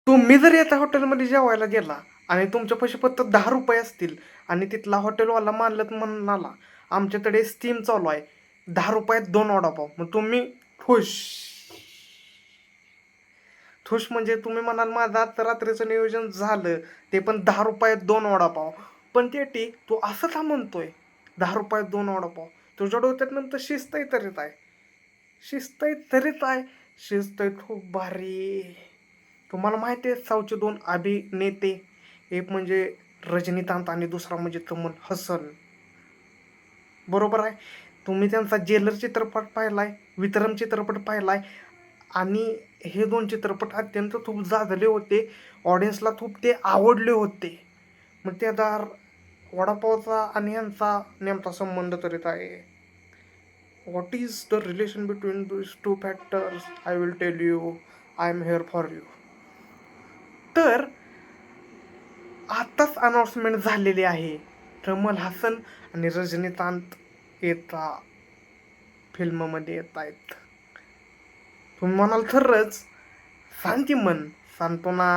तुम्ही जर एका हॉटेलमध्ये जेवायला गेला आणि तुमच्यापाशी फक्त ₹10 असतील आणि तिथला हॉटेलवाला मालक म्हणाला, "आमच्याकडे स्कीम चालू आहे. ₹10त 2 वडापाव." मग तुम्ही खुश. खुश म्हणजे तुम्ही म्हणाल, "माझं आजचं रात्रीचं नियोजन झालं. ते पण ₹10त 2 वडापाव." पण ते ठीक, तू असं का म्हणतोय? ₹10त 2 वडापाव. तुझ्या डोक्यात नंतर शिस्त आहे तरी काय? शिस्त आहे तरी काय? शिस्त आहे खूप भारी. तुम्हाला माहिती आहे साऊथचे 2 अभिनेते, एक म्हणजे रजनीकांत आणि दुसरा म्हणजे कमल हसन. बरोबर आहे. तुम्ही त्यांचा जेलर चित्रपट पाहिलाय, विक्रम चित्रपट पाहिलाय आणि हे 2 चित्रपट अत्यंत खूप गाजले होते. ऑडियन्सला खूप ते आवडले होते. मग त्याचा वडापावचा आणि ह्यांचा नेमका संबंध तरी काय आहे? What is the relation between this two factors? I will tell you. I am here for you. तर आत्ताच अनाउन्समेंट झालेली आहे. कमल हासन आणि रजनीकांत एका फिल्ममध्ये येत आहेत. तुम्ही म्हणाल खरंच? सांग की मन. सांगतो ना.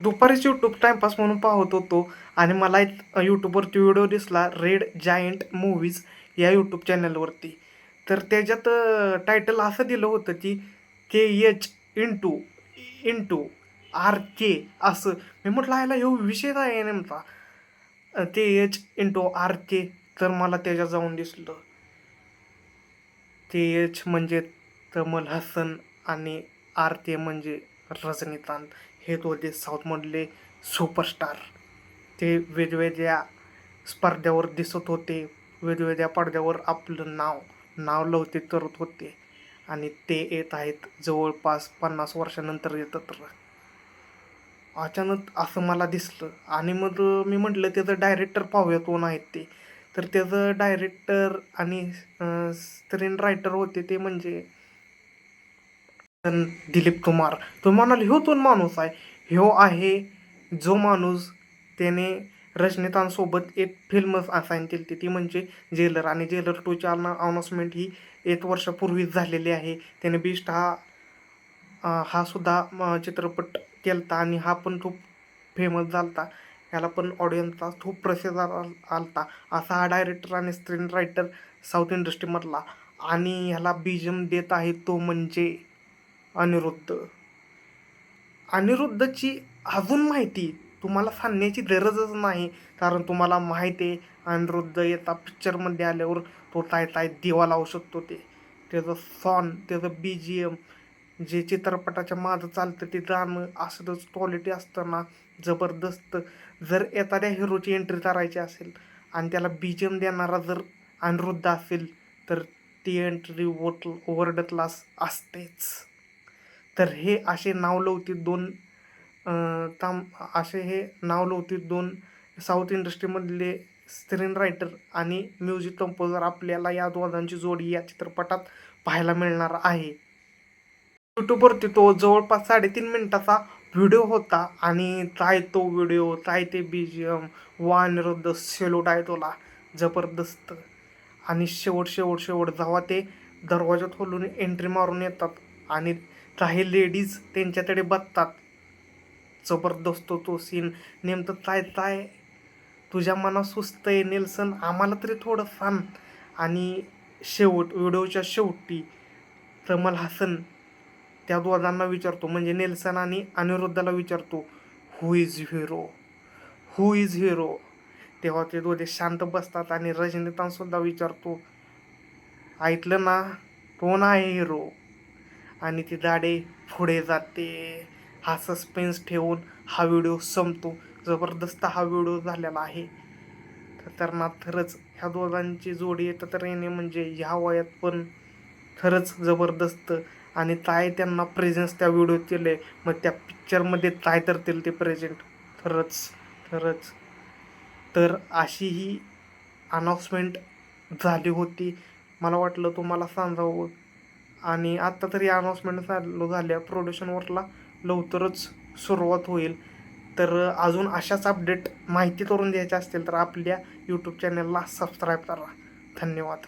दुपारीच यूट्यूब टाइमपास म्हणून पाहत होतो आणि मला एक यूट्यूबवरती व्हिडिओ दिसला रेड जायंट मूव्हीज या यूट्यूब चॅनलवरती. तर त्याच्यात टायटल असं दिलं होतं की KH इंटू इंटू RK असं. मी म्हटलं ह्याला ह्यो विषय काय आहे नेमका? KH into RK. तर मला त्याच्यात जाऊन दिसलं KH म्हणजे कमल हसन आणि RK म्हणजे रजनीकांत. हे दोघे साऊथमधले सुपरस्टार. ते वेगवेगळ्या स्पर्धेवर दिसत होते. वेगवेगळ्या पडद्यावर आपलं नाव लौकिक करत होते आणि ते येत आहेत जवळपास 50 वर्षानंतर येतं. तर अचानक असं मला दिसलं आणि मग मी म्हटलं त्याचं डायरेक्टर पाहूया कोण आहेत ते. तर त्याचं डायरेक्टर आणि स्क्रीन रायटर होते ते म्हणजे दिलीप कुमार. तो म्हणाल ह्यो तो माणूस आहे. ह्यो आहे जो माणूस त्याने रजनीकांतसोबत एक फिल्म असाईन केली होती ती म्हणजे जेलर आणि जेलर 2ची अनाउन्समेंट ही 1 वर्षापूर्वीच झालेली आहे. त्याने बीस्ट हा सुद्धा चित्रपट केला आणि हा पण खूप फेमस झाला होता. ह्याला पण ऑडियन्सचा खूप प्रतिसाद आला. असा हा डायरेक्टर आणि स्क्रीन रायटर साऊथ इंडस्ट्रीमधला आणि ह्याला बीजम देत आहे तो म्हणजे अनिरुद्ध. अनिरुद्धची अजून माहिती तुम्हाला सांगण्याची गरजच नाही, कारण तुम्हाला माहिती आहे अनिरुद्ध येता पिक्चरमध्ये आल्यावर तो काय दिवा लावू शकतो ते. त्याचं सॉन्ग, त्याचं BGM जे चित्रपटाच्या मागं चालतं ते गाणं असलंच क्वालिटी असतं ना, जबरदस्त. जर एखाद्या हिरोची एंट्री करायची असेल आणि त्याला BGM देणारा जर अनिरुद्ध असेल तर ती एंट्री वर्ल्ड क्लास असतेच. तर हे असे नावलौकिक 2 असे हे नावलौकिक 2 साऊथ इंडस्ट्रीमधले स्क्रीन रायटर आणि म्युझिक कंपोजर आपल्याला या दोघांची जोडी या चित्रपटात पाहायला मिळणार आहे. यूट्यूबवरती तो जवळपास 3.5 मिनिटाचा व्हिडिओ होता आणि काय तो व्हिडिओ, काय ते BGM, वा अनिरुद्ध सॅल्यूट आहे तुला. जबरदस्त. आणि शेवट जेव्हा ते दरवाजा खोलून एंट्री मारून येतात आणि काही लेडीज त्यांच्याकडे बघतात. जबरदस्त तो सीन. नेमकं काय तुझ्या मनात सुचतंय नेल्सन आम्हाला तरी थोडं सांग. आणि व्हिडिओच्या शेवटी कमल हासन त्या दोघांना विचारतो म्हणजे नेल्सन आणि अनिरुद्धला विचारतो, who is hero? Who is hero? तेव्हा ते दोघे शांत बसतात आणि रजनीकांतसुद्धा विचारतो, ऐकलं ना, कोण आहे हिरो? आणि ती गाडी पुढे जाते. हा सस्पेन्स ठेवून हा व्हिडिओ संपतो. जबरदस्त हा व्हिडिओ झालेला आहे. खतरनाक खरंच. ह्या दोघांची जोडी एकत्र येणे म्हणजे ह्या वयात पण खरंच जबरदस्त. आणि काय त्यांना प्रेझेन्स त्या व्हिडिओत केले, मग त्या पिक्चरमध्ये काय करतील ते प्रेझेंट. खरंच. तर अशी ही अनाउन्समेंट झाली होती. मला वाटलं तुम्हाला सांगावं. आणि आत्ता तरी अनाउन्समेंट चालू झाल्या. प्रोडक्शनवरला लवकरच सुरुवात होईल. तर अजून अशाच अपडेट माहिती करून द्यायच्या असतील तर आपल्या यूट्यूब चॅनलला सबस्क्राईब करा. धन्यवाद.